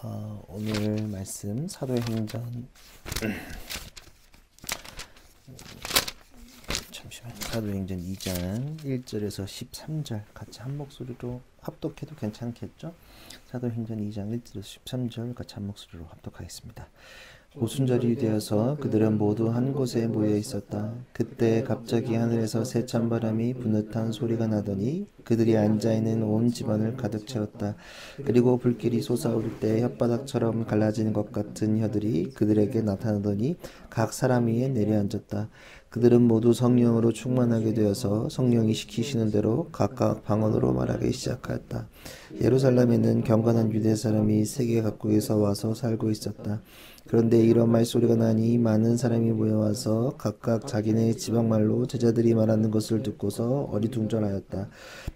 오늘 말씀 사도행전 사도행전 2장 1절에서 13절 같이 한 목소리로 합독해도 괜찮겠죠? 사도행전 2장 1절에서 13절 같이 한 목소리로 합독하겠습니다. 오순절이 되어서 그들은 모두 한 곳에 모여 있었다. 그때 갑자기 하늘에서 새 찬바람이 부는 듯한 소리가 나더니 그들이 앉아있는 온 집안을 가득 채웠다. 그리고 불길이 솟아오를 때 혓바닥처럼 갈라지는 것 같은 혀들이 그들에게 나타나더니 각 사람 위에 내려앉았다. 그들은 모두 성령으로 충만하게 되어서 성령이 시키시는 대로 각각 방언으로 말하기 시작하였다. 예루살렘에는 경건한 유대 사람이 세계 각국에서 와서 살고 있었다. 그런데 이런 말소리가 나니 많은 사람이 모여와서 각각 자기네 지방말로 제자들이 말하는 것을 듣고서 어리둥절하였다.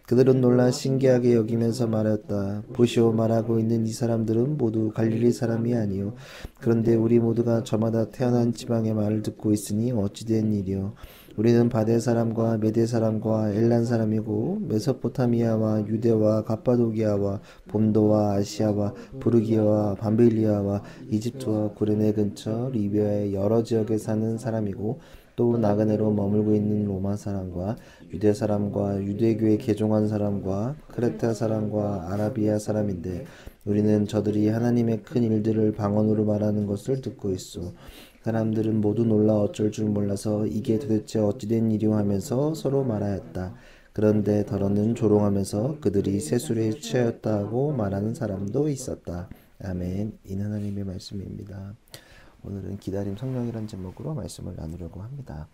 그들은 놀라 신기하게 여기면서 말하였다. 보시오, 말하고 있는 이 사람들은 모두 갈릴리 사람이 아니요 그런데 우리 모두가 저마다 태어난 지방의 말을 듣고 있으니 어찌 된 일이요. 우리는 바데 사람과 메데 사람과 엘란 사람이고 메소포타미아와 유대와 갑바도기아와 본도와 아시아와 부르기아와 밤빌리아와 이집트와 구레네 근처 리비아의 여러 지역에 사는 사람이고 또 나그네로 머물고 있는 로마 사람과 유대 사람과 유대교에 개종한 사람과 크레타 사람과 아라비아 사람인데 우리는 저들이 하나님의 큰 일들을 방언으로 말하는 것을 듣고 있어. 사람들은 모두 놀라 어쩔 줄 몰라서 이게 도대체 어찌된 일이오 하면서 서로 말하였다. 그런데 더러는 조롱하면서 그들이 세술에 취하였다고 말하는 사람도 있었다. 아멘. 이는 하나님의 말씀입니다. 오늘은 기다림 성령이라는 제목으로 말씀을 나누려고 합니다.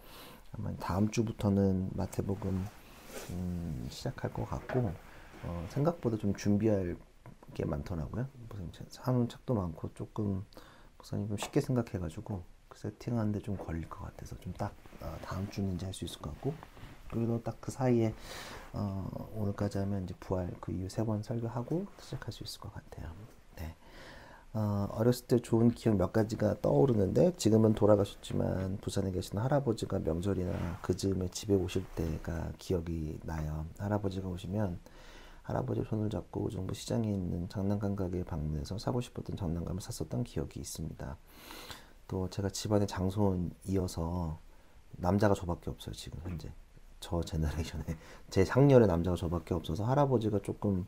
아마 다음 주부터는 마태복음 시작할 것 같고 생각보다 좀 준비할 게 많더라고요. 하는 책도 많고 조금 목사님 좀 쉽게 생각해가지고 세팅하는데 좀 걸릴 것 같아서 좀 딱 다음 주는 이제 할 수 있을 것 같고 그리고 딱 그 사이에 오늘까지 하면 이제 부활 그 이후 3번 설교하고 시작할 수 있을 것 같아요. 네. 어렸을 때 좋은 기억 몇 가지가 떠오르는데 지금은 돌아가셨지만 부산에 계신 할아버지가 명절이나 그 즈음에 집에 오실 때가 기억이 나요. 할아버지가 오시면 할아버지 손을 잡고 우정부 시장에 있는 장난감 가게에 방문해서 사고 싶었던 장난감을 샀었던 기억이 있습니다. 또 제가 집안의 장손이어서 남자가 저밖에 없어요. 지금 현재 저 제너레이션에 제 상렬의 남자가 저밖에 없어서 할아버지가 조금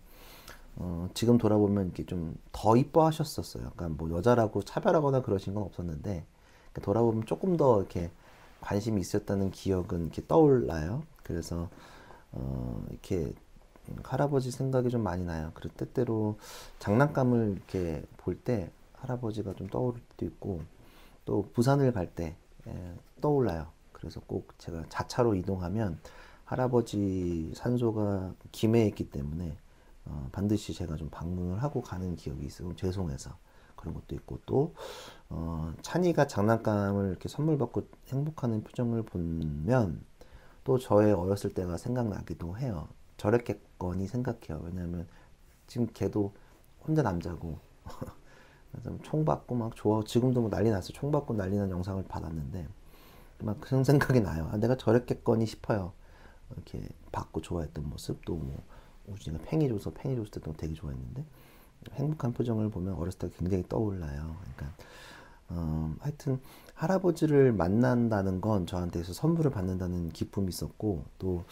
지금 돌아보면 이렇게 좀 더 이뻐하셨었어요. 그러니까 뭐 여자라고 차별하거나 그러신 건 없었는데 돌아보면 조금 더 이렇게 관심이 있었다는 기억은 이렇게 떠올라요. 그래서 이렇게 할아버지 생각이 좀 많이 나요. 그리고 때때로 장난감을 이렇게 볼 때 할아버지가 좀 떠오를 때도 있고 또 부산을 갈 때 떠올라요. 그래서 꼭 제가 자차로 이동하면 할아버지 산소가 김해에 있기 때문에 반드시 제가 좀 방문을 하고 가는 기억이 있어요. 죄송해서 그런 것도 있고 또 찬이가 장난감을 이렇게 선물 받고 행복하는 표정을 보면 또 저의 어렸을 때가 생각나기도 해요. 저랬겠거니 생각해요. 왜냐하면 지금 걔도 혼자 남자고 총 받고 막 좋아 지금도 뭐 난리 났어. 총 받고 난리 난 영상을 받았는데 막 그런 생각이 나요. 내가 저랬겠거니 싶어요. 이렇게 받고 좋아했던 모습 또 뭐 우진이가 팽이 줬을 때도 되게 좋아했는데 행복한 표정을 보면 어렸을 때 굉장히 떠올라요. 그러니까 하여튼 할아버지를 만난다는 건 저한테서 선물을 받는다는 기쁨이 있었고 또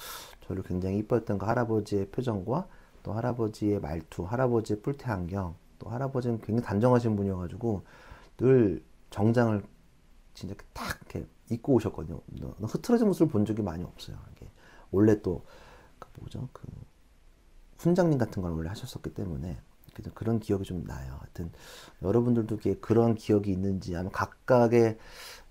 저를 굉장히 이뻐했던 그 할아버지의 표정과 또 할아버지의 말투, 할아버지의 뿔테 안경 또 할아버지는 굉장히 단정하신 분이어가지고 늘 정장을 진짜 딱 이렇게 입고 오셨거든요. 흐트러진 모습을 본 적이 많이 없어요. 이게 원래 또 그 훈장님 같은 걸 원래 하셨었기 때문에 그런 기억이 좀 나요. 하여튼 여러분들도 그런 기억이 있는지 아마 각각의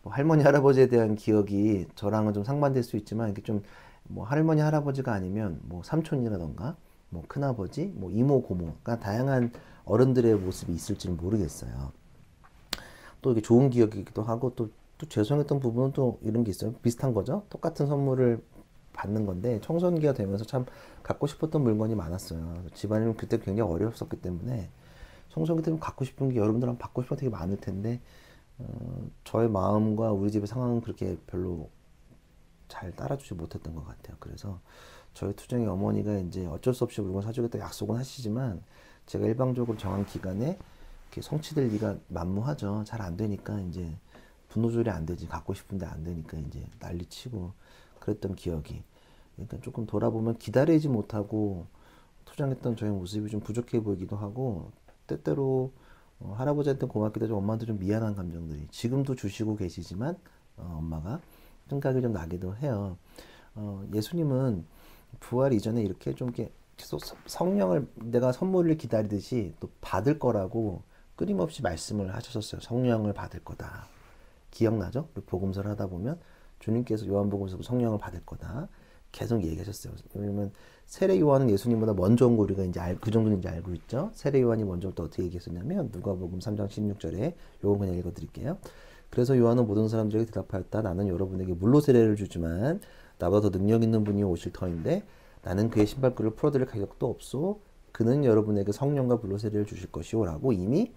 뭐 할머니 할아버지에 대한 기억이 저랑은 좀 상반될 수 있지만 이렇게 좀 뭐 할머니 할아버지가 아니면 뭐 삼촌이라던가 뭐 큰아버지 뭐 이모 고모 그러니까 다양한 어른들의 모습이 있을지는 모르겠어요. 또 이게 좋은 기억이기도 하고 또 죄송했던 부분은 또 이런 게 있어요. 비슷한 거죠. 똑같은 선물을 받는 건데 청소년기가 되면서 참 갖고 싶었던 물건이 많았어요. 집안이 그때 굉장히 어려웠었기 때문에 청소년기 때문에 갖고 싶은 게 여러분들은 받고 싶은 게 되게 많을 텐데 저의 마음과 우리 집의 상황은 그렇게 별로 잘 따라주지 못했던 것 같아요. 그래서 저희 투정이 어머니가 이제 어쩔 수 없이 물건 사주겠다 약속은 하시지만 제가 일방적으로 정한 기간에 이렇게 성취될 리가 만무하죠. 잘 안 되니까 이제 분노 조절이 안 되지. 갖고 싶은데 안 되니까 이제 난리치고 그랬던 기억이. 그러니까 조금 돌아보면 기다리지 못하고 투정했던 저의 모습이 좀 부족해 보이기도 하고 때때로 할아버지한테 고맙기도 하고 엄마한테 좀 미안한 감정들이 지금도 주시고 계시지만 엄마가 생각이 좀 나기도 해요. 예수님은 부활 이전에 이렇게 좀 이렇게 계속 성령을 내가 선물을 기다리듯이 또 받을 거라고 끊임없이 말씀을 하셨었어요. 성령을 받을 거다. 기억나죠? 복음서를 하다 보면 주님께서 요한복음에서 성령을 받을 거다. 계속 얘기하셨어요. 왜냐면 세례 요한은 예수님보다 먼저 온 거 우리가 이제 그 정도는 이제 알고 있죠. 세례 요한이 먼저 또 어떻게 얘기했었냐면 누가복음 3장 16절에 요건 그냥 읽어드릴게요. 그래서 요한은 모든 사람들에게 대답하였다. 나는 여러분에게 물로 세례를 주지만 나보다 더 능력 있는 분이 오실 터인데 나는 그의 신발끈을 풀어드릴 가격도 없소. 그는 여러분에게 성령과 물로 세례를 주실 것이오 라고 이미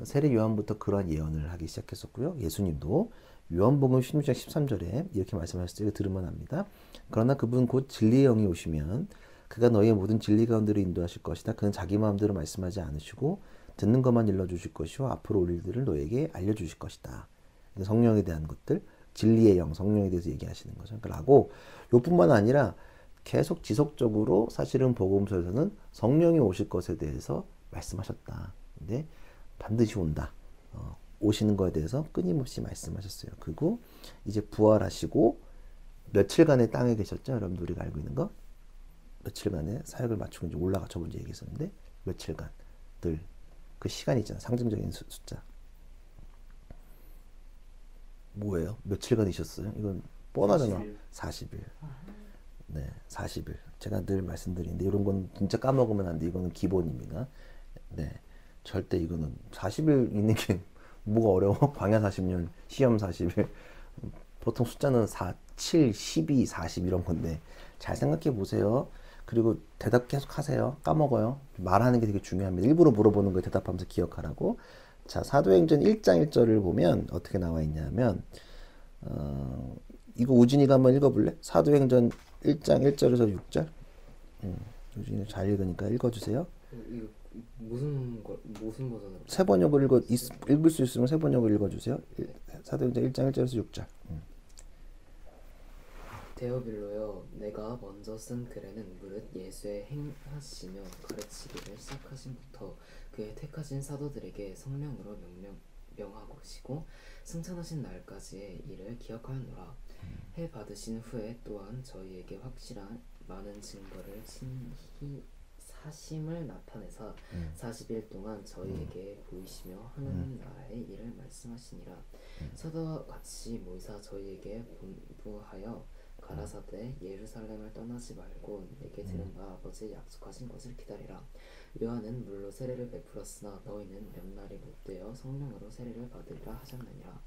세례 요한부터 그러한 예언을 하기 시작했었고요. 예수님도 요한복음 16장 13절에 이렇게 말씀하셨어요. 이거 들으면 압니다. 그러나 그분 곧 진리의 영이 오시면 그가 너희의 모든 진리 가운데로 인도하실 것이다. 그는 자기 마음대로 말씀하지 않으시고 듣는 것만 일러주실 것이요 앞으로 올 일들을 너에게 알려주실 것이다. 성령에 대한 것들, 진리의 영, 성령에 대해서 얘기하시는 거죠. 라고 요뿐만 아니라 계속 지속적으로 사실은 복음서에서는 성령이 오실 것에 대해서 말씀하셨다. 근데 반드시 온다. 오시는 거에 대해서 끊임없이 말씀하셨어요. 그리고 이제 부활하시고 며칠간의 땅에 계셨죠. 여러분들 우리가 알고 있는 거. 며칠간의 사역을 마치고 이제 올라가 저번에 얘기했었는데 며칠간 늘 그 시간이 있잖아. 상징적인 숫자. 뭐예요? 며칠간이셨어요? 이건 뻔하잖아. 40일. 네, 40일. 제가 늘 말씀드리는데 이런 건 진짜 까먹으면 안 돼. 이거는 기본입니다. 네, 절대 이거는 40일 있는 게 뭐가 어려워? 광야 40년, 시험 40일. 보통 숫자는 4, 7, 12, 40 이런 건데 잘 생각해 보세요. 그리고 대답 계속 하세요. 까먹어요. 말하는 게 되게 중요합니다. 일부러 물어보는 거에 대답하면서 기억하라고. 자, 사도행전 1장 1절을 보면 어떻게 나와 있냐면 이거 우진이가 한번 읽어볼래? 사도행전 1장 1절에서 6절. 우진이 잘 읽으니까 읽어주세요. 이거 무슨 버전으로? 세 번역을 읽을 수 있으면 세 번역을 읽어주세요. 사도행전 1장 1절에서 6절. 데오빌로여, 내가 먼저 쓴 글에는 무릇 예수의 행하시며 가르치기를 시작하신부터 그의 택하신 사도들에게 성령으로 명하시고 승천하신 날까지의 일을 기억하였노라. 해 받으신 후에 또한 저희에게 확실한 많은 증거를 친히 사심을 나타내사 40일 동안 저희에게 보이시며 하나님 나라의 일을 말씀하시니라. 사도와 같이 모이사 저희에게 분부하여 가라사대 예루살렘을 떠나지 말고 내게 들은 바 아버지 약속하신 것을 기다리라. 요한은 물로 세례를 베풀었으나 너희는 몇 날이 못되어 성령으로 세례를 받으리라 하셨느니라.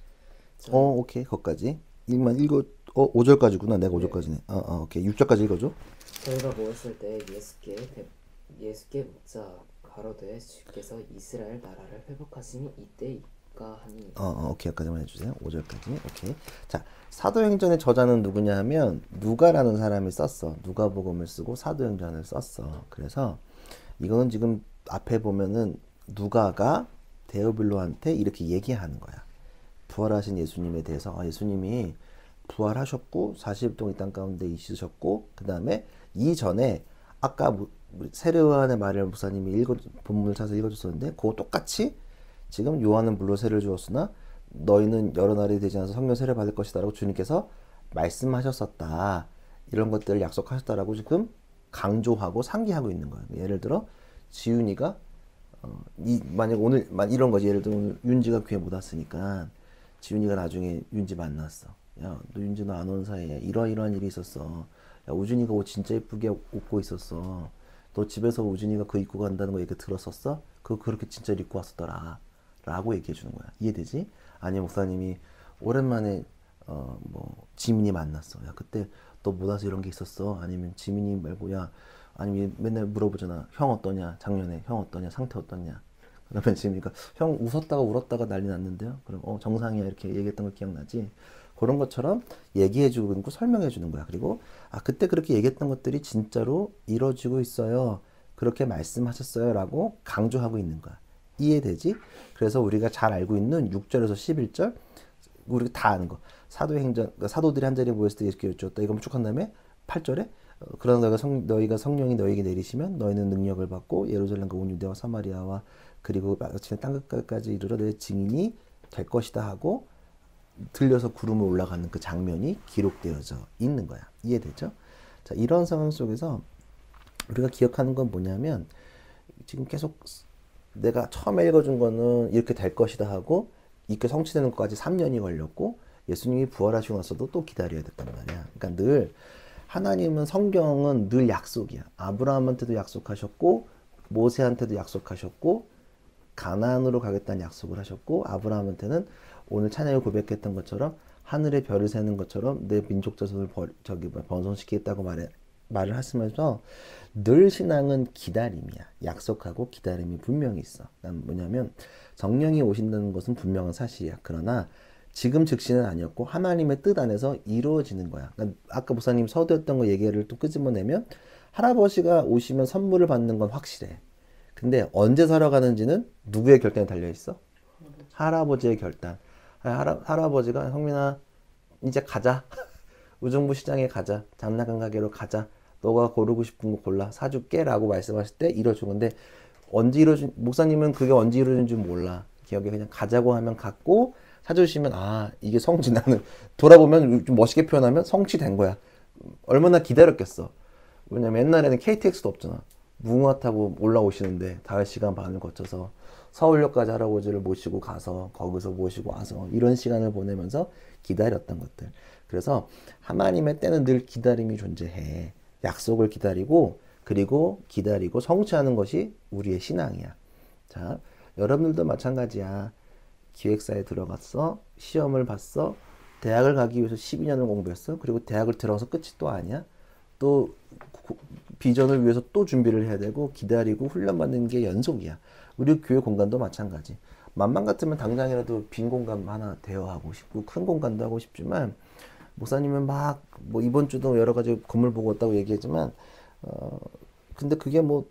오케이. 거기까지. 일만 읽어. 5절까지구나. 내가 5절까지네. 오케이. 6절까지 읽어줘. 저희가 모였을 때 예수께 묻자 가로되 주께서 이스라엘 나라를 회복하심이 이때이까 하니. 오케이. 여기까지만 해주세요. 5절까지. 오케이. 자, 사도행전의 저자는 누구냐 하면 누가라는 사람이 썼어. 누가복음을 쓰고 사도행전을 썼어. 그래서 이거는 지금 앞에 보면은 누가가 데오빌로한테 이렇게 얘기하는 거야. 부활하신 예수님에 대해서 예수님이 부활하셨고 40일 동안 이 땅 가운데 있으셨고 그 다음에 이전에 아까 세례 요한의 말을 목사님이 본문을 찾아서 읽어줬었는데 그거 똑같이 지금 요한은 물로 세례를 주었으나 너희는 여러 날이 되지 않아서 성령 세례를 받을 것이다 라고 주님께서 말씀하셨었다. 이런 것들을 약속하셨다라고 지금 강조하고 상기하고 있는 거예요. 예를 들어 지윤이가 만약 오늘 이런 거지. 예를 들어 오늘 윤지가 교회 못 왔으니까 지윤이가 나중에 윤지 만났어. 야, 너 윤지 너 안 온 사이에 이러이러한 일이 있었어. 야, 우준이가 옷 진짜 예쁘게 입고 있었어. 너 집에서 우준이가 그거 입고 간다는 거 얘기 들었었어? 그거 그렇게 진짜 입고 왔었더라. 라고 얘기해 주는 거야. 이해되지? 아니 목사님이 오랜만에 지민이 만났어. 야, 그때 너 못 와서 이런 게 있었어? 아니면 지민이 말고 야, 아니면 맨날 물어보잖아. 형 어떠냐? 작년에 형 어떠냐? 상태 어떠냐? 그러면 지민이가 형 웃었다가 울었다가 난리 났는데요. 그럼 정상이야 이렇게 얘기했던 거 기억나지? 그런 것처럼 얘기해주고 있고 설명해주는 거야. 그리고 그때 그렇게 얘기했던 것들이 진짜로 이루어지고 있어요. 그렇게 말씀하셨어요. 라고 강조하고 있는 거야. 이해되지? 그래서 우리가 잘 알고 있는 6절에서 11절 우리가 다 아는 거. 사도행전 사도들이 한 자리에 모였을 때 예수께서 여쭈었다. 이거 쭉 한 다음에 8절에 그러나 너희가 성령이 너희에게 내리시면 너희는 능력을 받고 예루살렘과 온 유대와 사마리아와 그리고 마침내 땅 끝까지 이르러 내 증인이 될 것이다 하고 들려서 구름을 올라가는 그 장면이 기록되어져 있는 거야. 이해되죠? 자, 이런 상황 속에서 우리가 기억하는 건 뭐냐면 지금 계속 내가 처음에 읽어준 거는 이렇게 될 것이다 하고 이렇게 성취되는 것까지 3년이 걸렸고 예수님이 부활하시고 나서도 또 기다려야 됐단 말이야. 그러니까 늘 하나님은 성경은 늘 약속이야. 아브라함한테도 약속하셨고 모세한테도 약속하셨고 가나안으로 가겠다는 약속을 하셨고 아브라함한테는 오늘 찬양을 고백했던 것처럼 하늘의 별을 세는 것처럼 내 민족 자손을 번성시키겠다고 말을 하시면서 늘 신앙은 기다림이야. 약속하고 기다림이 분명히 있어. 뭐냐면 성령이 오신다는 것은 분명한 사실이야. 그러나 지금 즉시는 아니었고 하나님의 뜻 안에서 이루어지는 거야. 그러니까 아까 목사님 서두였던 거 얘기를 또 끄집어내면 할아버지가 오시면 선물을 받는 건 확실해. 근데 언제 살아가는지는 누구의 결단에 달려있어? 할아버지의 결단. 할아버지가 성민아 이제 가자. 우정부 시장에 가자. 장난감 가게로 가자. 너가 고르고 싶은 거 골라. 사줄게 라고 말씀하실 때 이뤄준 건데 언제 이뤄준 목사님은 그게 언제 이루어진 줄 몰라. 기억에 그냥 가자고 하면 갔고 사주시면 아 이게 성취 나는 돌아보면 좀 멋있게 표현하면 성취된 거야. 얼마나 기다렸겠어. 왜냐면 옛날에는 KTX도 없잖아. 무궁화 타고 올라오시는데 5시간 반을 거쳐서 서울역까지 할아버지를 모시고 가서 거기서 모시고 와서 이런 시간을 보내면서 기다렸던 것들. 그래서 하나님의 때는 늘 기다림이 존재해. 약속을 기다리고 그리고 기다리고 성취하는 것이 우리의 신앙이야. 자, 여러분들도 마찬가지야. 기획사에 들어갔어. 시험을 봤어. 대학을 가기 위해서 12년을 공부했어. 그리고 대학을 들어가서 끝이 또 아니야. 또 비전을 위해서 또 준비를 해야 되고 기다리고 훈련받는 게 연속이야. 우리 교회 공간도 마찬가지. 맘만 같으면 당장이라도 빈 공간 하나 대여하고 싶고 큰 공간도 하고 싶지만 목사님은 막 뭐 이번 주도 여러 가지 건물 보고 왔다고 얘기했지만 근데 그게 뭐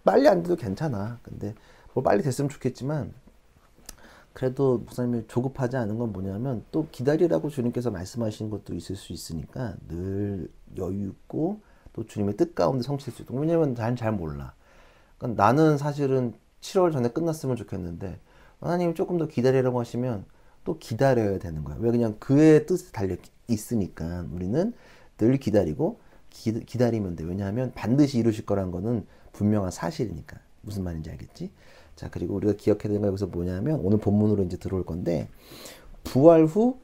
빨리 안 돼도 괜찮아. 근데 뭐 빨리 됐으면 좋겠지만 그래도 목사님이 조급하지 않은 건 뭐냐면 또 기다리라고 주님께서 말씀하신 것도 있을 수 있으니까 늘 여유 있고 또 주님의 뜻 가운데 성취할 수 있도록. 왜냐면 난 잘 몰라. 그러니까 나는 사실은 7월 전에 끝났으면 좋겠는데 하나님이 조금 더 기다리라고 하시면 또 기다려야 되는 거야. 왜 그냥 그의 뜻에 달려 있으니까 우리는 늘 기다리고 기다리면 돼. 왜냐하면 반드시 이루실 거란 거는 분명한 사실이니까. 무슨 말인지 알겠지? 자, 그리고 우리가 기억해야 되는 건 여기서 뭐냐면 오늘 본문으로 이제 들어올 건데 부활 후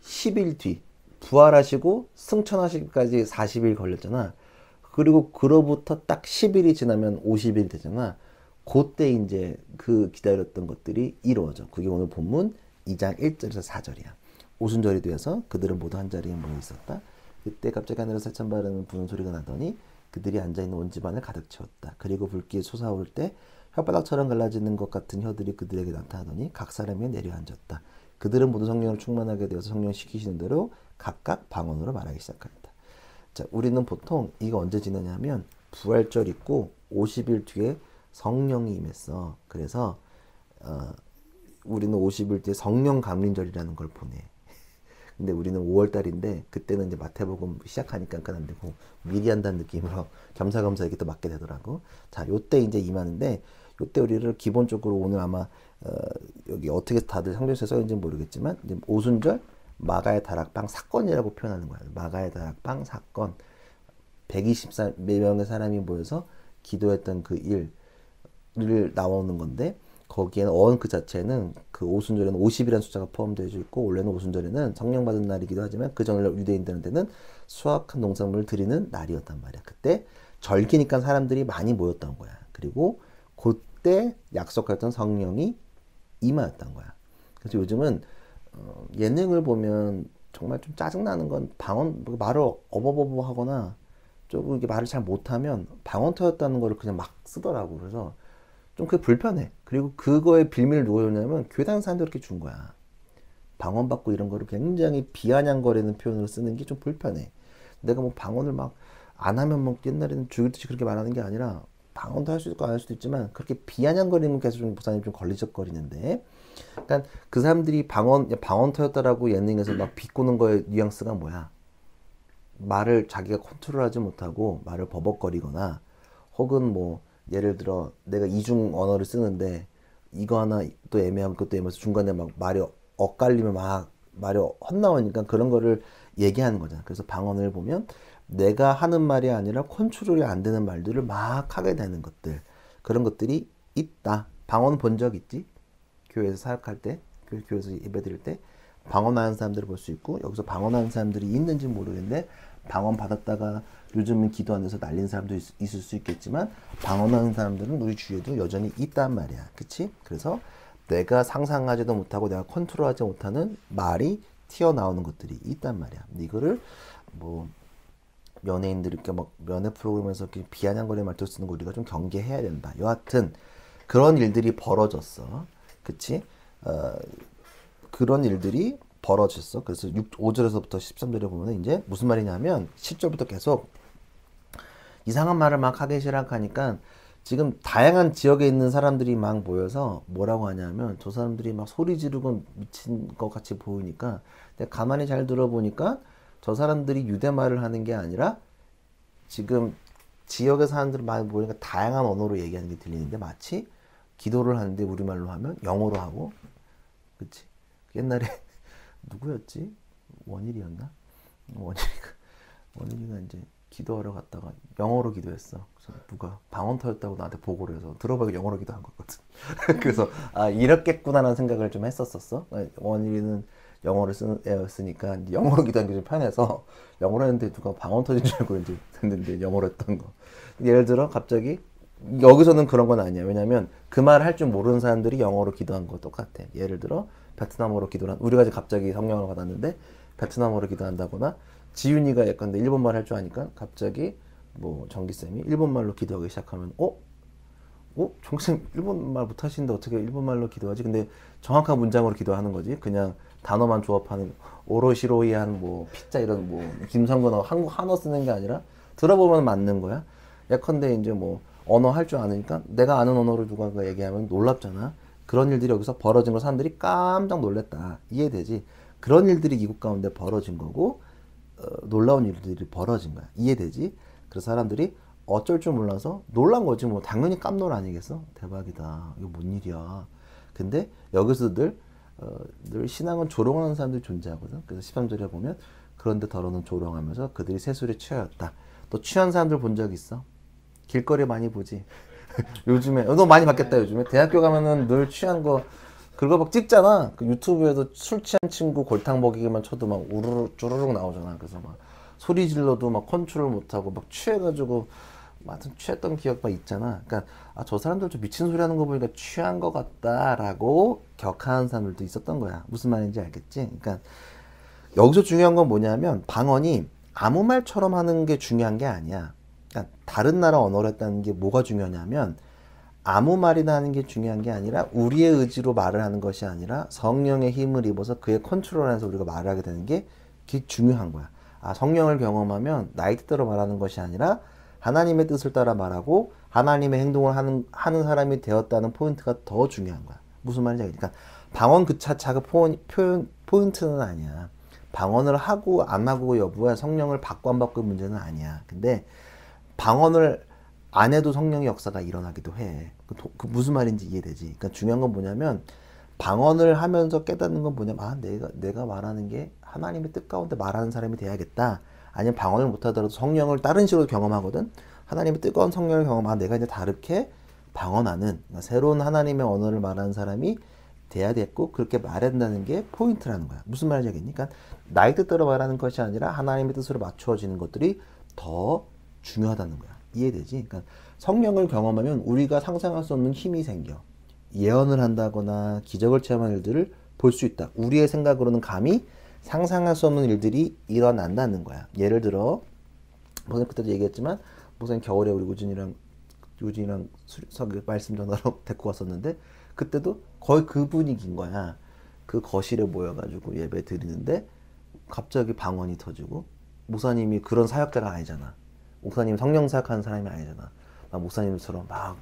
10일 뒤 부활하시고 승천하시기까지 40일 걸렸잖아. 그리고 그로부터 딱 10일이 지나면 50일 되잖아. 그때 이제 그 기다렸던 것들이 이루어져. 그게 오늘 본문 2장 1절에서 4절이야. 오순절이 되어서 그들은 모두 한 자리에 모여 있었다. 그때 갑자기 하늘에서 세찬 바람을 부는 소리가 나더니 그들이 앉아있는 온 집안을 가득 채웠다. 그리고 불길이 솟아오를 때 혓바닥처럼 갈라지는 것 같은 혀들이 그들에게 나타나더니 각 사람이 내려앉았다. 그들은 모두 성령으로 충만하게 되어서 성령 시키시는 대로 각각 방언으로 말하기 시작한다. 자, 우리는 보통 이거 언제 지내냐면 부활절 있고 50일 뒤에 성령이 임했어. 그래서 우리는 50일 뒤에 성령 감림절이라는 걸 보내. 근데 우리는 5월달인데 그때는 이제 마태복음 시작하니까 안 되고 미리 한다는 느낌으로 겸사겸사 이렇게 또 맞게 되더라고. 자, 요때 이제 임하는데 요때 우리를 기본적으로 오늘 아마 여기 어떻게 다들 성경에서 써있는지 모르겠지만 이제 오순절 마가의 다락방 사건이라고 표현하는 거야. 마가의 다락방 사건. 124명의 사람이 모여서 기도했던 그 일을 나오는 건데 거기에는 어원 그 자체는 그 오순절에는 50이라는 숫자가 포함되어 있고 원래는 오순절에는 성령 받은 날이기도 하지만 그 전날 유대인들한테는 수확한 농산물을 드리는 날이었단 말이야. 그때 절기니까 사람들이 많이 모였던 거야. 그리고 그때 약속했던 성령이 임하였던 거야. 그래서 요즘은 예능을 보면 정말 좀 짜증나는 건 방언 말을 어버버버 하거나 조금 이렇게 말을 잘 못하면 방언 터졌다는 거를 그냥 막 쓰더라고. 그래서 좀 그게 불편해. 그리고 그거의 빌미를 누가 줬냐면 교회 다니는 사람들 이렇게 준 거야. 방언 받고 이런 거를 굉장히 비아냥거리는 표현으로 쓰는 게 좀 불편해. 내가 뭐 방언을 막 안 하면 뭐 옛날에는 죽일 듯이 그렇게 말하는 게 아니라 방언도 할 수 있고 안 할 수도 있지만 그렇게 비아냥거리는 계속 좀 목사님 좀 걸리적거리는데, 그러니까 그 사람들이 방언터였다라고 예능에서 막 비꼬는 거의 뉘앙스가 뭐야? 말을 자기가 컨트롤하지 못하고 말을 버벅거리거나, 혹은 뭐 예를 들어 내가 이중 언어를 쓰는데 이거 하나 또 애매하면 그것도 애매해서 중간에 막 말이 엇갈리면 막 말이 헛나오니까 그런 거를 얘기하는 거잖아. 그래서 방언을 보면 내가 하는 말이 아니라 컨트롤이 안 되는 말들을 막 하게 되는 것들, 그런 것들이 있다. 방언 본 적 있지? 교회에서 사역할 때, 교회에서 예배 드릴 때 방언하는 사람들을 볼 수 있고, 여기서 방언하는 사람들이 있는지 모르겠는데 방언 받았다가 요즘은 기도 안 돼서 날린 사람도 있을 수 있겠지만 방언하는 사람들은 우리 주위에도 여전히 있단 말이야. 그치? 그래서 내가 상상하지도 못하고 내가 컨트롤하지 못하는 말이 튀어나오는 것들이 있단 말이야. 근데 이거를 뭐 연예인들이 이렇게 막 연애 프로그램에서 이렇게 비아냥거리는 말투 쓰는 거 우리가 좀 경계해야 된다. 여하튼 그런 일들이 벌어졌어. 그치? 그런 일들이 벌어졌어. 그래서 5절에서부터 13절에 보면 이제 무슨 말이냐면 10절부터 계속 이상한 말을 막 하기 시작하니까 지금 다양한 지역에 있는 사람들이 막 모여서 뭐라고 하냐면, 저 사람들이 막 소리 지르고 미친 것 같이 보이니까 내가 가만히 잘 들어보니까 저 사람들이 유대 말을 하는 게 아니라 지금 지역의 사람들 많이 모이니까 다양한 언어로 얘기하는 게 들리는데, 마치 기도를 하는데 우리말로 하면 영어로 하고, 그치? 옛날에 누구였지? 원일이었나? 원일이가 이제 기도하러 갔다가 영어로 기도했어. 그래서 누가 방언터였다고 나한테 보고를 해서 들어보니까 영어로 기도한 거거든. 그래서 아, 이렇겠구나라는 생각을 좀 했었었어. 원일이는 영어를 쓰는 애였으니까 영어로 기도하는 게 좀 편해서 영어로 했는데 누가 방언터인 줄 알고 이제 했는데 영어로 했던 거. 예를 들어 갑자기 여기서는 그런 건 아니야. 왜냐면 그 말을 할 줄 모르는 사람들이 영어로 기도한 거 똑같아. 예를 들어 베트남어로 기도한, 우리가 이제 갑자기 성령을 받았는데 베트남어로 기도한다거나, 지윤이가 예컨대 일본말 할 줄 아니까 갑자기 뭐 정기쌤이 일본말로 기도하기 시작하면 정기쌤 일본말 못하시는데 어떻게 일본말로 기도하지? 근데 정확한 문장으로 기도하는 거지. 그냥 단어만 조합하는, 오로시로이한 뭐 피자 이런 뭐 김성근어 한국 한어 쓰는 게 아니라 들어보면 맞는 거야. 예컨대 이제 뭐 언어 할 줄 아니까 내가 아는 언어를 누가 얘기하면 놀랍잖아. 그런 일들이 여기서 벌어진 걸 사람들이 깜짝 놀랐다. 이해되지? 그런 일들이 이국 가운데 벌어진 거고, 놀라운 일들이 벌어진 거야. 이해되지? 그래서 사람들이 어쩔 줄 몰라서 놀란 거지. 뭐 당연히 깜놀 아니겠어? 대박이다. 이거 뭔 일이야. 근데 여기서 늘 신앙은 조롱하는 사람들이 존재하거든. 그래서 13절에 보면 그런데 더러는 조롱하면서 그들이 세술에 취하였다. 또 취한 사람들 본 적 있어? 길거리에 많이 보지. 요즘에 너 많이 봤겠다. 요즘에 대학교 가면은 늘 취한 거 그거 막 찍잖아. 그 유튜브에도 술 취한 친구 골탕 먹이기만 쳐도 막 우르르 쭈르륵 나오잖아. 그래서 막 소리 질러도 막 컨트롤 못하고 막 취해가지고 하여튼 취했던 기억 막 있잖아. 그러니까 아, 저 사람들 좀 미친 소리 하는 거 보니까 취한 것 같다라고 격하는 사람들도 있었던 거야. 무슨 말인지 알겠지? 그러니까 여기서 중요한 건 뭐냐면 방언이 아무 말처럼 하는 게 중요한 게 아니야. 그러니까 다른 나라 언어를 했다는 게 뭐가 중요하냐면, 아무 말이나 하는 게 중요한 게 아니라 우리의 의지로 말을 하는 것이 아니라 성령의 힘을 입어서 그의 컨트롤 안에서 우리가 말을 하게 되는 게 그게 중요한 거야. 아, 성령을 경험하면 나의 뜻대로 말하는 것이 아니라 하나님의 뜻을 따라 말하고 하나님의 행동을 하는 사람이 되었다는 포인트가 더 중요한 거야. 무슨 말인지 알겠지? 그러니까 방언 그 자체가 포인트는 아니야. 방언을 하고 안 하고 여부와 성령을 받고 안 받고의 문제는 아니야. 근데 방언을 안 해도 성령의 역사가 일어나기도 해. 그 무슨 말인지 이해되지? 그러니까 중요한 건 뭐냐면, 방언을 하면서 깨닫는 건 뭐냐면, 아, 내가 말하는 게 하나님의 뜻 가운데 말하는 사람이 돼야겠다. 아니면 방언을 못하더라도 성령을 다른 식으로 경험하거든. 하나님의 뜨거운 성령을 경험하, 내가 이제 다르게 방언하는, 그러니까 새로운 하나님의 언어를 말하는 사람이 돼야 됐고, 그렇게 말해야 된다는 게 포인트라는 거야. 무슨 말인지 알겠니? 그러니까 나의 뜻대로 말하는 것이 아니라 하나님의 뜻으로 맞추어지는 것들이 더 중요하다는 거야. 이해되지? 그러니까 성령을 경험하면 우리가 상상할 수 없는 힘이 생겨. 예언을 한다거나 기적을 체험하는 일들을 볼 수 있다. 우리의 생각으로는 감히 상상할 수 없는 일들이 일어난다는 거야. 예를 들어, 목사님 그때도 얘기했지만, 목사님 겨울에 우리 우진이랑 말씀 전하러 데리고 왔었는데, 그때도 거의 그 분위기인 거야. 그 거실에 모여가지고 예배 드리는데 갑자기 방언이 터지고, 목사님이 그런 사역자가 아니잖아. 목사님이 성령 사역하는 사람이 아니잖아. 막 목사님처럼 막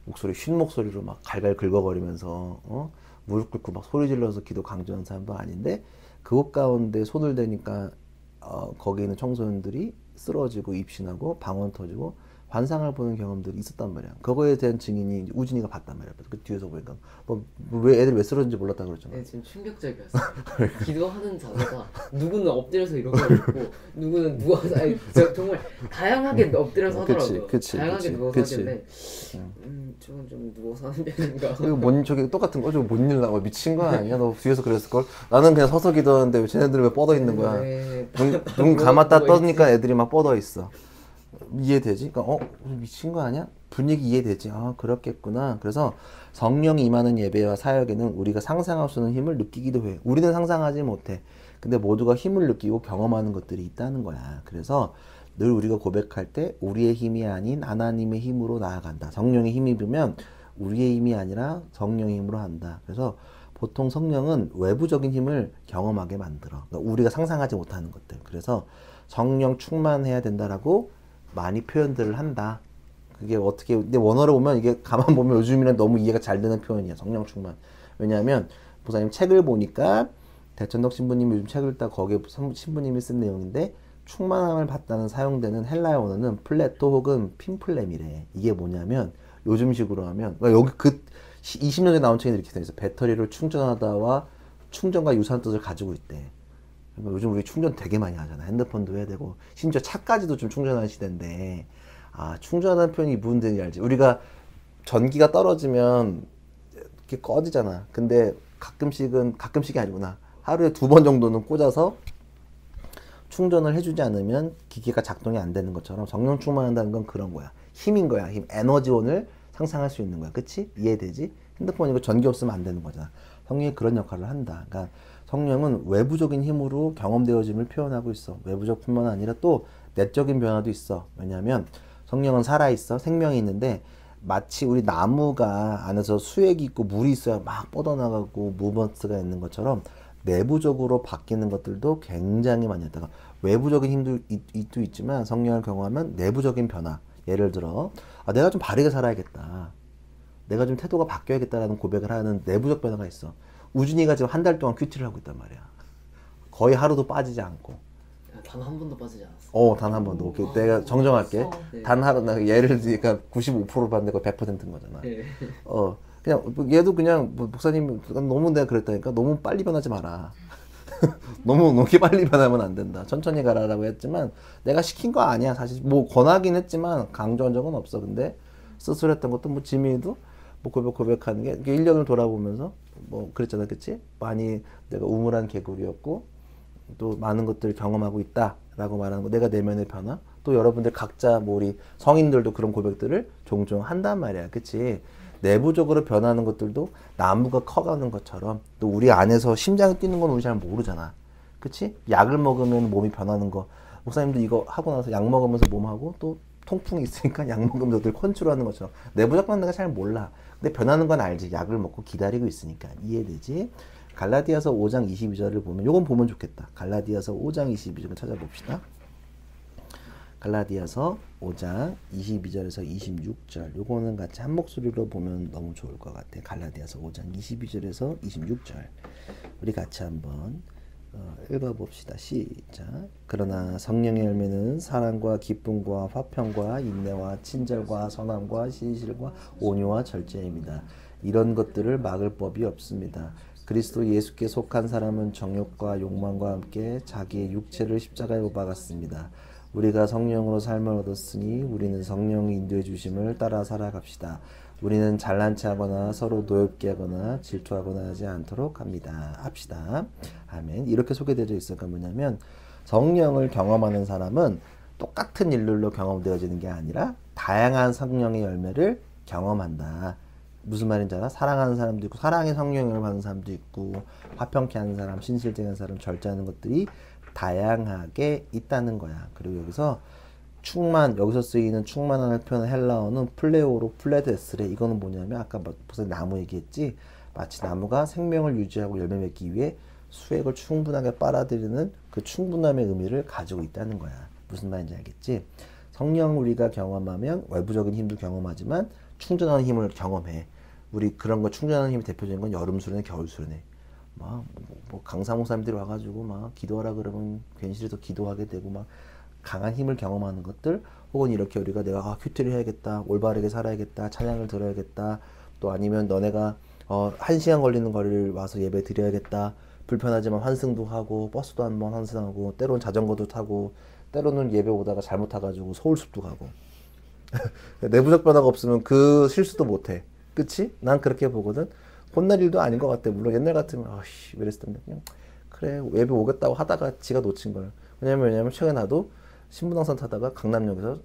목소리 쉰 목소리로 막 갈갈 긁어거리면서 무릎 꿇고 막 소리 질러서 기도 강조하는 사람도 아닌데 그곳 가운데 손을 대니까 거기 있는 청소년들이 쓰러지고 입신하고 방언 터지고 환상을 보는 경험들이 있었단 말이야. 그거에 대한 증인이 우진이가 봤단 말이야. 그 뒤에서 보니까 왜 애들 왜 쓰러진지 몰랐다 그랬잖아. 네, 지금 충격적이었어요. 기도하는 자세가 누구는 엎드려서 이러고 있고 누구는 누워서 아니 정말 다양하게 엎드려서 하더라고요. 다양하게 누워서 하는데 저건 좀 누워서 하는 편인가. 그리고 뭔 저기 똑같은 거 저거 뭔 일 나와 미친 거 아니야? 너 뒤에서 그랬을 걸. 나는 그냥 서서 기도하는데 왜 쟤네들은 왜 뻗어 있는 거야? 눈 감았다 떠니까 애들이 막 뻗어 있어. 이해되지? 그러니까 미친 거 아니야? 분위기 이해되지? 아 그렇겠구나. 그래서 성령이 임하는 예배와 사역에는 우리가 상상할 수 없는 힘을 느끼기도 해. 우리는 상상하지 못해. 근데 모두가 힘을 느끼고 경험하는 것들이 있다는 거야. 그래서 늘 우리가 고백할 때 우리의 힘이 아닌 하나님의 힘으로 나아간다. 성령의 힘이 들면 우리의 힘이 아니라 성령의 힘으로 한다. 그래서 보통 성령은 외부적인 힘을 경험하게 만들어. 그러니까 우리가 상상하지 못하는 것들. 그래서 성령 충만해야 된다라고 많이 표현들을 한다. 그게 어떻게 근데 원어로 보면 이게 가만 보면 요즘이랑 너무 이해가 잘 되는 표현이야. 성령 충만. 왜냐하면 목사님 책을 보니까 대천덕 신부님이 요즘 책을 읽다 거기에 신부님이 쓴 내용인데 충만함을 받다는 사용되는 헬라어 원어는 플레토 혹은 핀플렘이래. 이게 뭐냐면 요즘식으로 하면 여기 그 20년 전에 나온 책에 이렇게 돼 있어. 배터리를 충전하다와 충전과 유사한 뜻을 가지고 있대. 그러니까 요즘 우리 충전 되게 많이 하잖아. 핸드폰도 해야 되고 심지어 차까지도 좀 충전하는 시대인데 충전하는 표현이 무슨 뜻인지 알지? 우리가 전기가 떨어지면 이렇게 꺼지잖아. 근데 가끔씩이 아니구나. 하루에 2번 정도는 꽂아서 충전을 해주지 않으면 기계가 작동이 안 되는 것처럼 성령 충만한다는 건 그런 거야. 힘인 거야. 힘, 에너지원을 상상할 수 있는 거야. 그치? 이해되지? 핸드폰이고 전기 없으면 안 되는 거잖아. 성령이 그런 역할을 한다. 그러니까 성령은 외부적인 힘으로 경험되어짐을 표현하고 있어. 외부적뿐만 아니라 또 내적인 변화도 있어. 왜냐하면 성령은 살아있어. 생명이 있는데 마치 우리 나무가 안에서 수액이 있고 물이 있어야 막 뻗어나가고 무브먼트가 있는 것처럼 내부적으로 바뀌는 것들도 굉장히 많이 있다가 외부적인 힘도 있지만 성령을 경험하면 내부적인 변화. 예를 들어 내가 좀 바르게 살아야겠다. 내가 좀 태도가 바뀌어야겠다라는 고백을 하는 내부적 변화가 있어. 우준이가 지금 한 달 동안 큐티를 하고 있단 말이야. 거의 하루도 빠지지 않고. 단 한 번도 빠지지 않았어. 단 한 번도. 오케이. 내가 정정할게. 네. 단 하루, 나 예를 들니까 95% 받는데 거의 100%인 거잖아. 네. 그냥 얘도 그냥 목사님 너무 내가 그랬다니까 너무 빨리 변하지 마라. 너무 높게 빨리 변하면 안 된다. 천천히 가라라고 했지만 내가 시킨 거 아니야. 사실 뭐 권하긴 했지만 강조한 적은 없어. 근데 스스로 했던 것도 뭐 지민이도 뭐 고백하는 게 1년을 돌아보면서 뭐 그랬잖아. 그치? 많이 내가 우물한 개구리였고 또 많은 것들을 경험하고 있다라고 말하는 거. 내가 내면의 변화. 또 여러분들 각자 뭐 우리 성인들도 그런 고백들을 종종 한단 말이야. 그치? 내부적으로 변하는 것들도 나무가 커가는 것처럼 또 우리 안에서 심장이 뛰는 건 우리 잘 모르잖아. 그치? 약을 먹으면 몸이 변하는 거. 목사님도 이거 하고 나서 약 먹으면서 몸하고 또 통풍이 있으니까 약 먹으면서 늘 컨트롤하는 것처럼 내부적 변화가 잘 몰라. 근데 변하는 건 알지. 약을 먹고 기다리고 있으니까. 이해되지? 갈라디아서 5장 22절을 보면 요건 보면 좋겠다. 갈라디아서 5장 22절을 찾아봅시다. 갈라디아서 5장 22절에서 26절 요거는 같이 한 목소리로 보면 너무 좋을 것 같아. 갈라디아서 5장 22절에서 26절 우리 같이 한번 읽어봅시다. 시작. 그러나 성령의 열매는 사랑과 기쁨과 화평과 인내와 친절과 선함과 신실과 온유와 절제입니다. 이런 것들을 막을 법이 없습니다. 그리스도 예수께 속한 사람은 정욕과 욕망과 함께 자기의 육체를 십자가에 못 박았습니다. 우리가 성령으로 삶을 얻었으니 우리는 성령이 인도해 주심을 따라 살아갑시다. 우리는 잘난 체하거나 서로 노엽게 하거나 질투하거나 하지 않도록 합시다. 아멘. 이렇게 소개되어 있을까 뭐냐면 성령을 경험하는 사람은 똑같은 일들로 경험되어지는 게 아니라 다양한 성령의 열매를 경험한다. 무슨 말인지 알아? 사랑하는 사람도 있고 사랑의 성령을 받는 사람도 있고 화평케 하는 사람, 신실쟁한 사람, 절제하는 것들이 다양하게 있다는 거야. 그리고 여기서 여기서 쓰이는 충만한 표현 헬라어는 플레오로 플레데스래. 이거는 뭐냐면 아까 무슨 나무 얘기했지? 마치 나무가 생명을 유지하고 열매 맺기 위해 수액을 충분하게 빨아들이는 그 충분함의 의미를 가지고 있다는 거야. 무슨 말인지 알겠지? 성령 우리가 경험하면 외부적인 힘도 경험하지만 충전하는 힘을 경험해. 우리 그런 거 충전하는 힘이 대표적인 건 여름 수련회, 겨울 수련회. 뭐 강사 목사님들이 와가지고 막 기도하라 그러면 괜시리도 기도하게 되고 막 강한 힘을 경험하는 것들, 혹은 이렇게 우리가 내가 큐티를 해야겠다, 올바르게 살아야겠다, 찬양을 들어야겠다, 또 아니면 너네가 1시간 걸리는 거리를 와서 예배 드려야겠다, 불편하지만 환승도 하고 버스도 한번 환승하고 때로는 자전거도 타고 때로는 예배 오다가 잘못 타가지고 서울숲도 가고 내부적 변화가 없으면 그 실수도 못해. 그치? 난 그렇게 보거든. 혼날 일도 아닌 것 같아. 물론 옛날 같으면 아씨 왜 이랬을 텐데 그냥 그래 예배 오겠다고 하다가 지가 놓친 거야. 왜냐면 최근에 나도 신분당선 타다가 강남역에서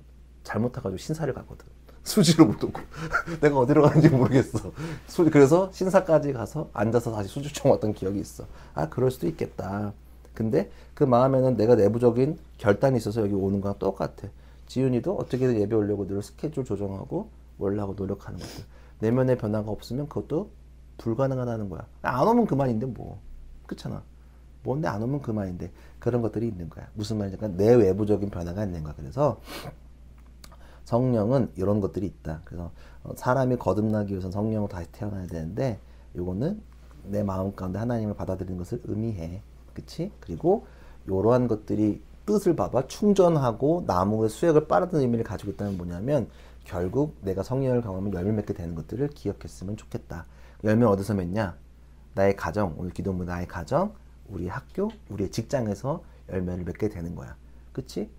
잘못 타가지고 신사를 갔거든. 수지로 못 오고 내가 어디로 가는지 모르겠어. 그래서 신사까지 가서 앉아서 다시 수주청 왔던 기억이 있어. 아 그럴 수도 있겠다. 근데 그 마음에는 내가 내부적인 결단이 있어서 여기 오는 거랑 똑같아. 지윤이도 어떻게든 예배 오려고 늘 스케줄 조정하고 원래하고 노력하는 것들. 내면의 변화가 없으면 그것도 불가능하다는 거야. 안 오면 그만인데 뭐. 그렇잖아. 뭔데 안 오면 그만인데. 그런 것들이 있는 거야. 무슨 말인지 내 외부적인 변화가 있는 거야. 그래서 성령은 이런 것들이 있다. 그래서 사람이 거듭나기 위해서 성령으로 다시 태어나야 되는데 요거는 내 마음 가운데 하나님을 받아들이는 것을 의미해. 그치? 그리고 이러한 것들이 뜻을 봐봐. 충전하고 나무의 수액을 빨아든 의미를 가지고 있다는 뭐냐면 결국 내가 성령을 경험하면 열매 맺게 되는 것들을 기억했으면 좋겠다. 열매 어디서 맺냐? 나의 가정, 오늘 기도문 나의 가정, 우리 학교, 우리의 직장에서 열매를 맺게 되는 거야. 그치?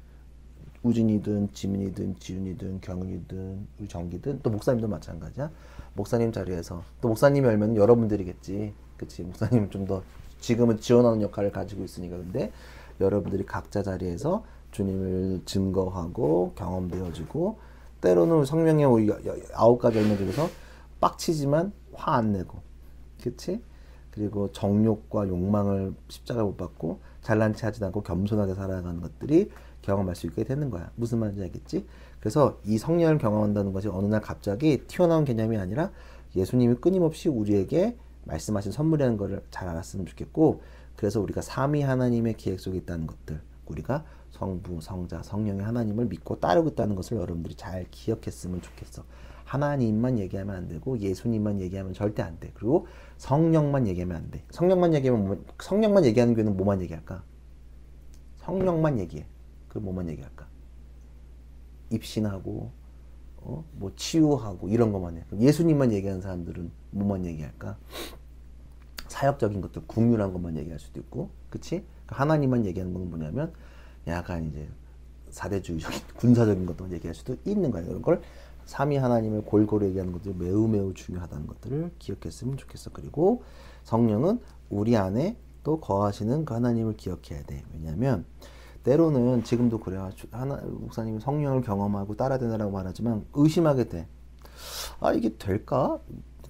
우진이든 지민이든 지윤이든 경은이든 우리 정기든 또 목사님도 마찬가지야. 목사님 자리에서 또 목사님의 열매는 여러분들이겠지. 그치? 목사님은 좀 더 지금은 지원하는 역할을 가지고 있으니까. 근데 여러분들이 각자 자리에서 주님을 증거하고 경험되어지고 때로는 성령의 9가지 열매 중에서 빡치지만 화 안 내고 그치? 그리고 정욕과 욕망을 십자가 못 받고 잘난 체 하지 않고 겸손하게 살아가는 것들이 경험할 수 있게 되는 거야. 무슨 말인지 알겠지? 그래서 이 성령을 경험한다는 것이 어느 날 갑자기 튀어나온 개념이 아니라 예수님이 끊임없이 우리에게 말씀하신 선물이라는 것을 잘 알았으면 좋겠고, 그래서 우리가 삼위 하나님의 계획 속에 있다는 것들, 우리가 성부, 성자, 성령의 하나님을 믿고 따르고 있다는 것을 여러분들이 잘 기억했으면 좋겠어. 하나님만 얘기하면 안 되고 예수님만 얘기하면 절대 안 돼. 그리고 성령만 얘기하면 안 돼. 성령만 얘기하는 교회는 뭐만 얘기할까? 성령만 얘기해. 그 뭐만 얘기할까? 입신하고 뭐 치유하고 이런 것만 해. 예수님만 얘기하는 사람들은 뭐만 얘기할까? 사역적인 것들, 궁율한 것만 얘기할 수도 있고, 그치? 하나님만 얘기하는 건 뭐냐면 약간 이제 사대주의적인 군사적인 것도 얘기할 수도 있는 거야. 이런 걸 삼위 하나님을 골고루 얘기하는 것들이 매우 매우 중요하다는 것들을 기억했으면 좋겠어. 그리고 성령은 우리 안에 또 거하시는 그 하나님을 기억해야 돼. 왜냐하면 때로는 지금도 그래요. 목사님이 성령을 경험하고 따라야 되라고 말하지만 의심하게 돼. 아 이게 될까?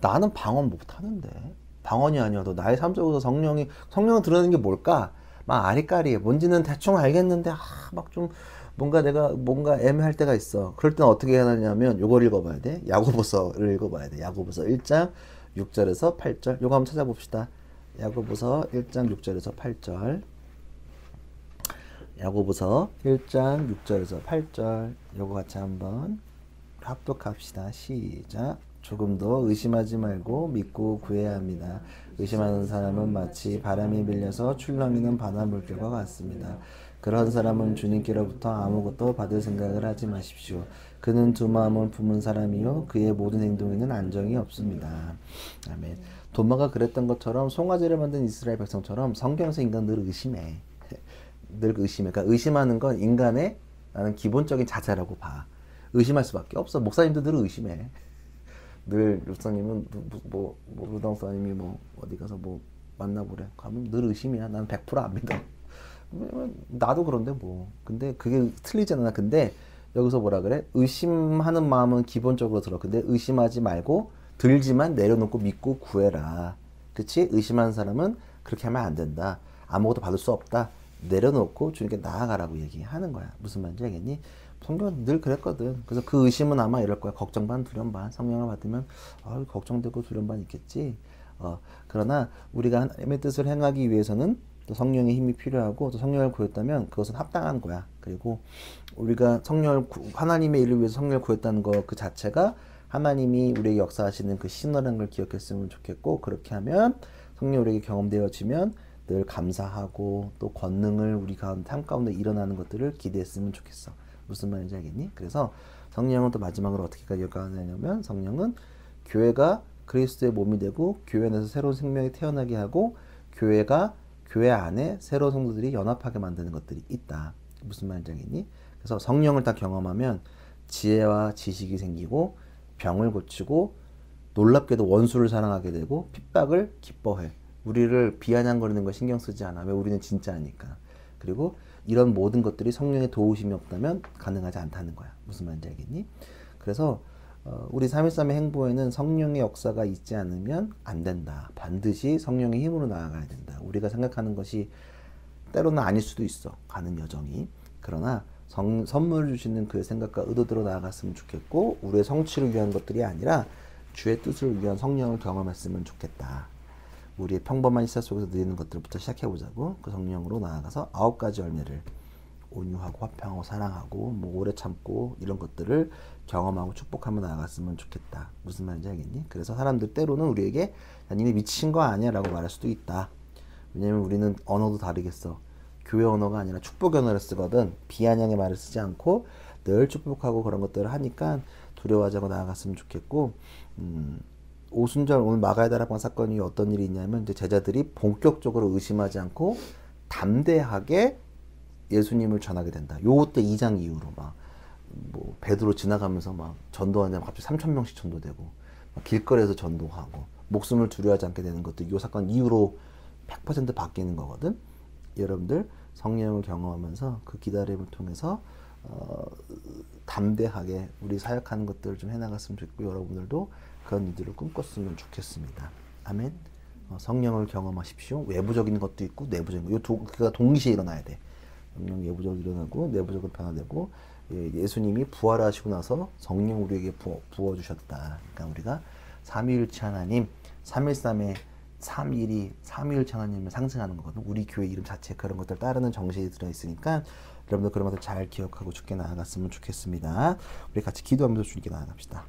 나는 방언 못하는데. 방언이 아니어도 나의 삶 속에서 성령을 드러내는 게 뭘까? 막 아리까리해. 뭔지는 대충 알겠는데 막 좀 뭔가 애매할 때가 있어. 그럴 때는 어떻게 해야 하냐면 요걸 읽어봐야 돼. 야고보서를 읽어봐야 돼. 야고보서 1장 6절에서 8절. 요거 한번 찾아봅시다. 야고보서 1장 6절에서 8절. 야고보서 1장 6절에서 8절. 요거 같이 한번 합독합시다. 시작. 조금도 의심하지 말고 믿고 구해야 합니다. 의심하는 사람은 마치 바람이 밀려서 출렁이는 바닷물결과 같습니다. 그런 사람은 주님께로부터 아무것도 받을 생각을 하지 마십시오. 그는 두 마음을 품은 사람이요 그의 모든 행동에는 안정이 없습니다. 아멘. 도마가 그랬던 것처럼 송아지를 만든 이스라엘 백성처럼 성경에서 인간 늘 의심해. 늘 의심해. 그러니까 의심하는 건 인간의 나는 기본적인 자세라고 봐. 의심할 수밖에 없어. 목사님도 늘 의심해. 늘 목사님은 루당사님이 어디 가서 만나보래. 가면 늘 의심이야. 난 100% 안 믿어. 나도 그런데 근데 그게 틀리잖아. 근데 여기서 뭐라 그래? 의심하는 마음은 기본적으로 들어. 근데 의심하지 말고 들지만 내려놓고 믿고 구해라. 그치? 의심하는 사람은 그렇게 하면 안 된다. 아무것도 받을 수 없다. 내려놓고 주님께 나아가라고 얘기하는 거야. 무슨 말인지 알겠니? 성경은 늘 그랬거든. 그래서 그 의심은 아마 이럴 거야. 걱정 반 두려움 반. 성령을 받으면 걱정되고 두려움 반 있겠지. 그러나 우리가 하나님의 뜻을 행하기 위해서는 또 성령의 힘이 필요하고 또 성령을 구했다면 그것은 합당한 거야. 그리고 우리가 하나님의 일을 위해서 성령을 구했다는 거 그 자체가 하나님이 우리에게 역사하시는 그 신호라는 걸 기억했으면 좋겠고, 그렇게 하면 성령 우리에게 경험되어지면 늘 감사하고 또 권능을 우리 가운데 삶 가운데 일어나는 것들을 기대했으면 좋겠어. 무슨 말인지 알겠니? 그래서 성령은 또 마지막으로 어떻게 역할하냐면, 성령은 교회가 그리스도의 몸이 되고 교회 안에서 새로운 생명이 태어나게 하고 교회가 교회 안에 새로운 성도들이 연합하게 만드는 것들이 있다. 무슨 말인지 알겠니? 그래서 성령을 다 경험하면 지혜와 지식이 생기고 병을 고치고 놀랍게도 원수를 사랑하게 되고 핍박을 기뻐해. 우리를 비아냥거리는 거 신경 쓰지 않아. 왜? 우리는 진짜니까. 그리고 이런 모든 것들이 성령의 도우심이 없다면 가능하지 않다는 거야. 무슨 말인지 알겠니? 그래서 우리 3.13의 행보에는 성령의 역사가 있지 않으면 안 된다. 반드시 성령의 힘으로 나아가야 된다. 우리가 생각하는 것이 때로는 아닐 수도 있어. 가는 여정이. 그러나 선물을 주시는 그의 생각과 의도대로 나아갔으면 좋겠고, 우리의 성취를 위한 것들이 아니라 주의 뜻을 위한 성령을 경험했으면 좋겠다. 우리의 평범한 일상 속에서 누리는 것들부터 시작해보자고. 그 성령으로 나아가서 9가지 열매를, 온유하고 화평하고 사랑하고 뭐 오래 참고 이런 것들을 경험하고 축복하며 나아갔으면 좋겠다. 무슨 말인지 알겠니? 그래서 사람들 때로는 우리에게 야, 니네 미친 거 아니야 라고 말할 수도 있다. 왜냐면 우리는 언어도 다르겠어. 교회 언어가 아니라 축복의 언어를 쓰거든. 비아냥의 말을 쓰지 않고 늘 축복하고 그런 것들을 하니까 두려워하지 않고 나아갔으면 좋겠고, 오순절 오늘 마가의 다락방 사건이 어떤 일이 있냐면, 이제 제자들이 본격적으로 의심하지 않고 담대하게 예수님을 전하게 된다. 요때 2장 이후로 뭐 베드로 지나가면서 막 전도하냐면 갑자기 3,000명씩 전도되고, 막 길거리에서 전도하고 목숨을 두려워하지 않게 되는 것도 요 사건 이후로 100% 바뀌는 거거든. 여러분들 성령을 경험하면서 그 기다림을 통해서 담대하게 우리 사역하는 것들을 좀 해나갔으면 좋겠고, 여러분들도 그런 일들을 꿈꿨으면 좋겠습니다. 아멘. 성령을 경험하십시오. 외부적인 것도 있고 내부적인 것, 그가 동시에 일어나야 돼. 성령 외부적으로 일어나고 내부적으로 변화되고, 예수님이 부활하시고 나서 성령 우리에게 부어주셨다. 그러니까 우리가 삼위일체 하나님, 3.13의 3일이 삼위일체 하나님을 상징하는 거거든. 우리 교회 이름 자체에 그런 것들 따르는 정신이 들어있으니까 여러분들 그런 것들 잘 기억하고 주께 나아갔으면 좋겠습니다. 우리 같이 기도하면서 주님께 나아갑시다.